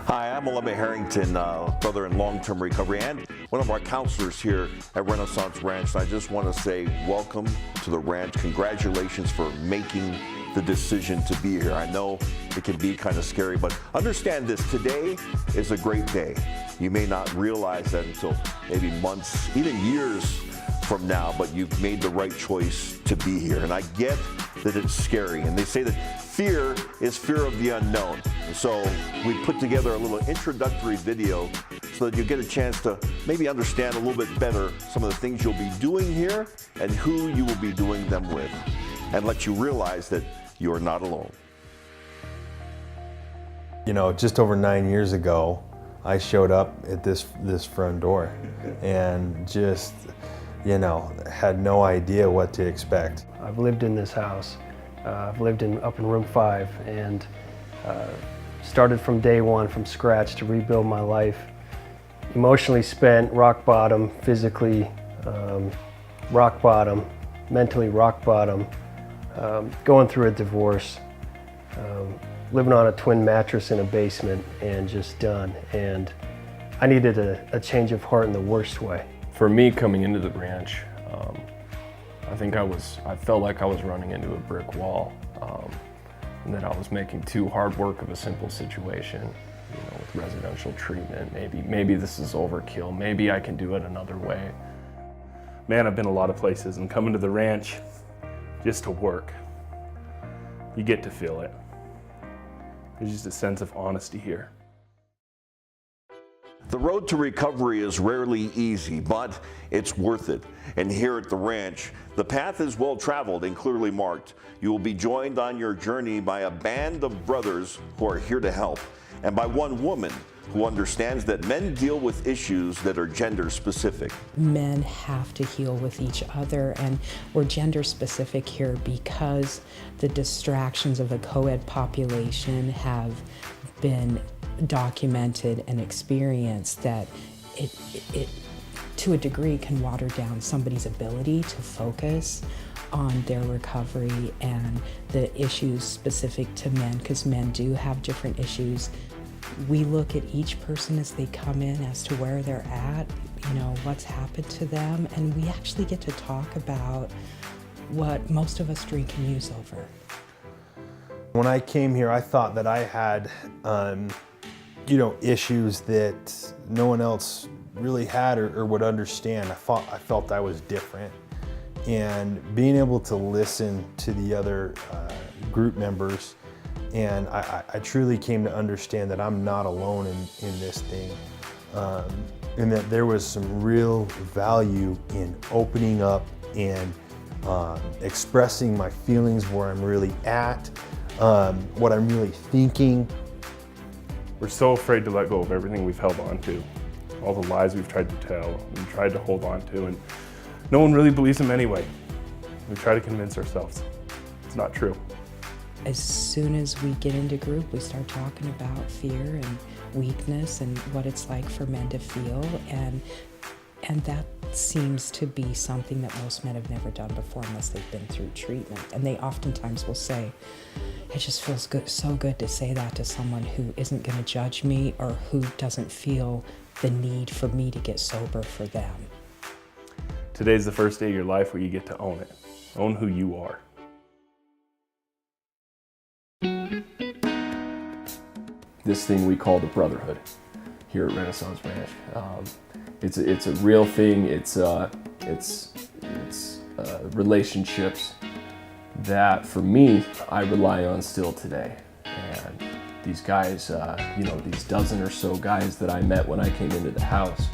Hi, I'm Oleme Harrington, brother in long-term recovery and one of our counselors here at Renaissance Ranch. And I just want to say welcome to the ranch. Congratulations for making the decision to be here. I know it can be kind of scary, but understand this, today is a great day. You may not realize that until maybe months, even years from now, but you've made the right choice to be here. And I get that it's scary. And they say that fear is fear of the unknown. So we put together a little introductory video so that you get a chance to maybe understand a little bit better some of the things you'll be doing here and who you will be doing them with, and let you realize that you are not alone. You know, just over 9 years ago, I showed up at this front door and just, you know, had no idea what to expect. I've lived in this house. I've lived up in room 5 and started from day one, from scratch, to rebuild my life. Emotionally spent, rock bottom, physically rock bottom, mentally rock bottom, going through a divorce, living on a twin mattress in a basement, and just done. And I needed a change of heart in the worst way. For me, coming into the ranch, I felt like I was running into a brick wall, and that I was making too hard work of a simple situation, you know, with residential treatment. Maybe this is overkill. Maybe I can do it another way. Man, I've been a lot of places, and coming to the ranch just to work, you get to feel it. There's just a sense of honesty here. The road to recovery is rarely easy, but it's worth it. And here at the ranch, the path is well traveled and clearly marked. You will be joined on your journey by a band of brothers who are here to help, and by one woman who understands that men deal with issues that are gender specific. Men have to heal with each other, and we're gender specific here because the distractions of the co-ed population have been documented and experienced, that it to a degree can water down somebody's ability to focus on their recovery and the issues specific to men, because men do have different issues. We look at each person as they come in as to where they're at, you know, what's happened to them, and we actually get to talk about what most of us drink and use over. When I came here, I thought that I had, you know, issues that no one else really had or would understand. I felt I was different. And being able to listen to the other group members, and I truly came to understand that I'm not alone in this thing, and that there was some real value in opening up and expressing my feelings, where I'm really at, what I'm really thinking. We're so afraid to let go of everything we've held on to, all the lies we've tried to tell and tried to hold on to, and no one really believes them anyway. We try to convince ourselves it's not true. As soon as we get into group, we start talking about fear and weakness and what it's like for men to feel, and that seems to be something that most men have never done before unless they've been through treatment. And they oftentimes will say, it just feels good, so good to say that to someone who isn't going to judge me or who doesn't feel the need for me to get sober for them. Today's the first day of your life where you get to own it. Own who you are. This thing we call the brotherhood here at Renaissance Ranch. It's a real thing. It's relationships that, for me, I rely on still today. And these guys, you know, these dozen or so guys that I met when I came into the house,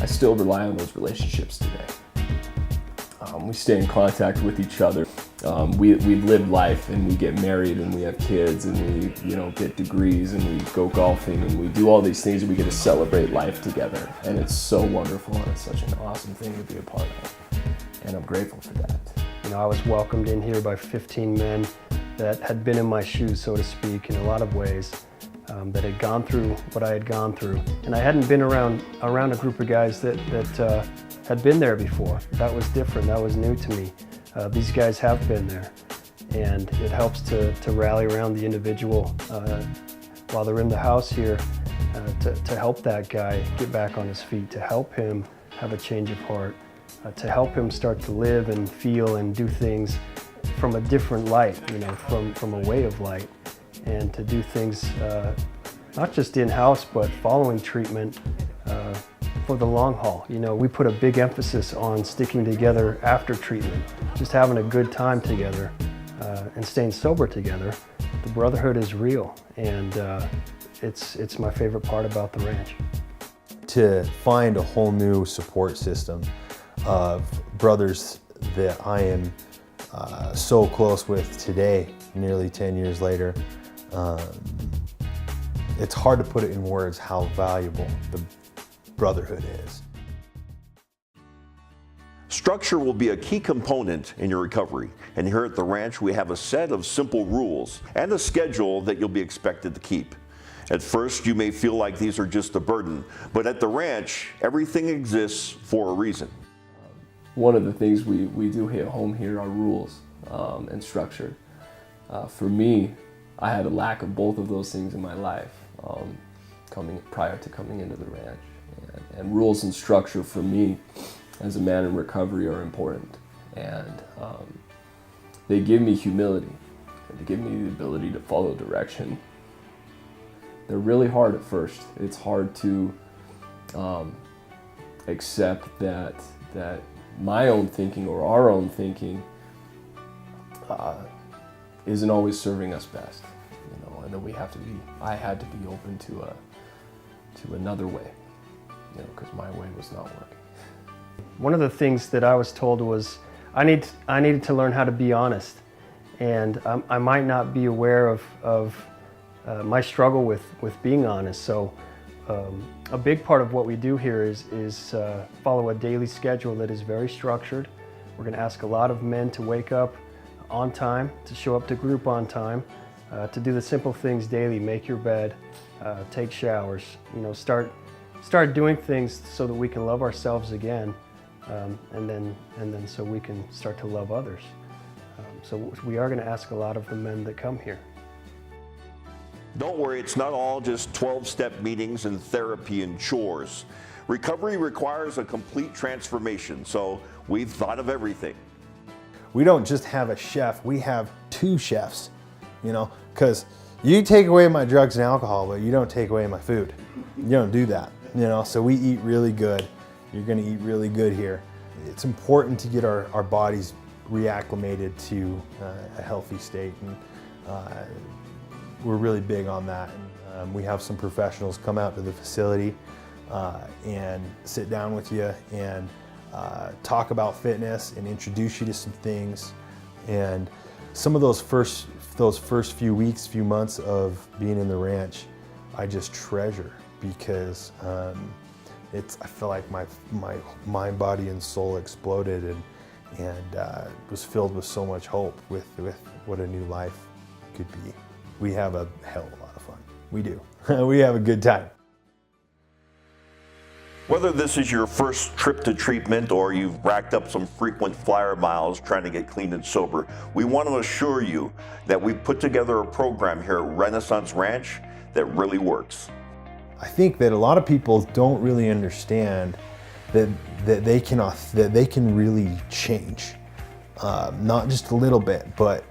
I still rely on those relationships today. We stay in contact with each other. We've lived life, and we get married, and we have kids, and we, you know, get degrees, and we go golfing, and we do all these things, and we get to celebrate life together. And it's so wonderful, and it's such an awesome thing to be a part of. And I'm grateful for that. You know, I was welcomed in here by 15 men that had been in my shoes, so to speak, in a lot of ways, that had gone through what I had gone through. And I hadn't been around a group of guys that had been there before. That was different, that was new to me. These guys have been there, and it helps to rally around the individual while they're in the house here to help that guy get back on his feet, to help him have a change of heart, to help him start to live and feel and do things from a different light, you know, from a way of light, and to do things not just in-house, but following treatment for the long haul. You know, we put a big emphasis on sticking together after treatment, just having a good time together and staying sober together. The brotherhood is real, and it's my favorite part about the ranch. To find a whole new support system of brothers that I am so close with today, nearly 10 years later, it's hard to put it in words how valuable the brotherhood is. Structure will be a key component in your recovery, and here at the ranch we have a set of simple rules and a schedule that you'll be expected to keep. At first you may feel like these are just a burden, but at the ranch everything exists for a reason. One of the things we do hit home here are rules and structure. For me, I had a lack of both of those things in my life prior to coming into the ranch. And rules and structure for me as a man in recovery are important. And they give me humility, and they give me the ability to follow direction. They're really hard at first. It's hard to accept that my own thinking or our own thinking isn't always serving us best, you know, and then I had to be open to another way, you know, because my way was not working. One of the things that I was told was I needed to learn how to be honest, and I might not be aware of my struggle with being honest. So a big part of what we do here is follow a daily schedule that is very structured. We're going to ask a lot of men to wake up on time, to show up to group on time, to do the simple things daily: make your bed, take showers, you know, start doing things so that we can love ourselves again, and then so we can start to love others. So we are going to ask a lot of the men that come here. Don't worry, it's not all just 12-step meetings and therapy and chores. Recovery requires a complete transformation, so we've thought of everything. We don't just have a chef, we have two chefs, you know, because you take away my drugs and alcohol, but you don't take away my food. You don't do that, you know, so we eat really good. You're gonna eat really good here. It's important to get our bodies reacclimated to a healthy state, and we're really big on that. We have some professionals come out to the facility and sit down with you and talk about fitness and introduce you to some things. And some of those first few weeks, few months of being in the ranch, I just treasure, because I feel like my mind, body, and soul exploded, and was filled with so much hope with what a new life could be. We have a hell of a lot of fun. We do. We have a good time. Whether this is your first trip to treatment or you've racked up some frequent flyer miles trying to get clean and sober, we want to assure you that we've put together a program here at Renaissance Ranch that really works. I think that a lot of people don't really understand that they can really change, not just a little bit, but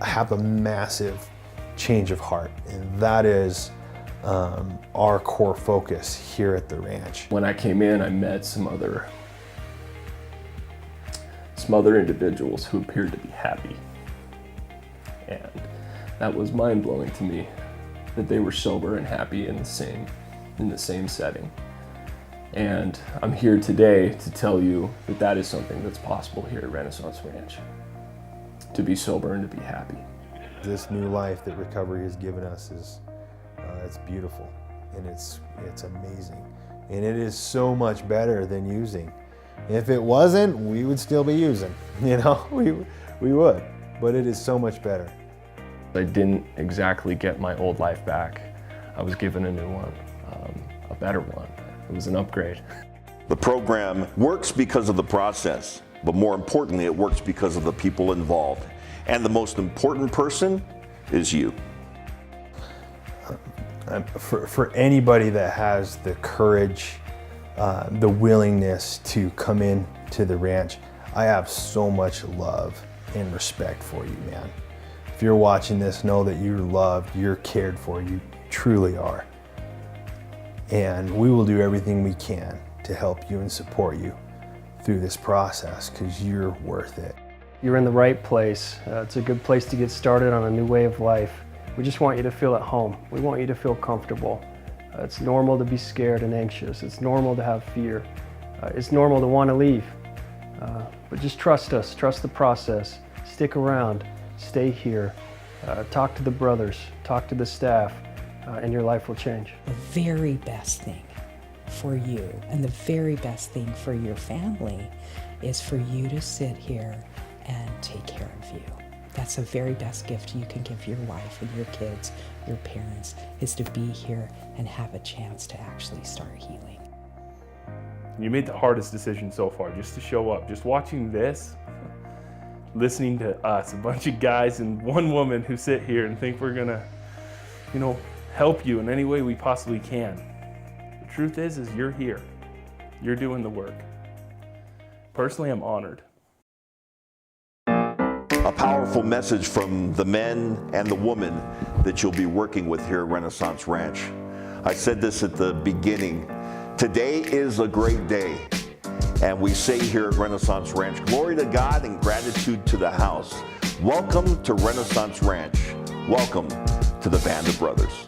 have a massive change of heart, and that is our core focus here at the ranch. When I came in, I met some other individuals who appeared to be happy, and that was mind-blowing to me, that they were sober and happy in the same setting. And I'm here today to tell you that that is something that's possible here at Renaissance Ranch, to be sober and to be happy. This new life that recovery has given us is it's beautiful, and it's amazing, and it is so much better than using. If it wasn't, we would still be using, you know, we would, but it is so much better. I didn't exactly get my old life back. I was given a new one, a better one. It was an upgrade. The program works because of the process. but more importantly, it works because of the people involved. And the most important person is you. For anybody that has the courage, the willingness to come in to the ranch, I have so much love and respect for you, man. If you're watching this, know that you're loved, you're cared for, you truly are. And we will do everything we can to help you and support you through this process, because you're worth it. You're in the right place. It's a good place to get started on a new way of life. We just want you to feel at home. We want you to feel comfortable. It's normal to be scared and anxious. It's normal to have fear. It's normal to want to leave. But just trust us, trust the process. Stick around, stay here. Talk to the brothers, talk to the staff, and your life will change. The very best thing for you and the very best thing for your family is for you to sit here and take care of you. That's the very best gift you can give your wife and your kids, your parents, is to be here and have a chance to actually start healing. You made the hardest decision so far, just to show up. Just watching this, listening to us, a bunch of guys and one woman who sit here and think we're gonna, help you in any way we possibly can. The truth is you're here. You're doing the work. Personally, I'm honored. A powerful message from the men and the women that you'll be working with here at Renaissance Ranch. I said this at the beginning. Today is a great day. And we say here at Renaissance Ranch, glory to God and gratitude to the house. Welcome to Renaissance Ranch. Welcome to the Band of Brothers.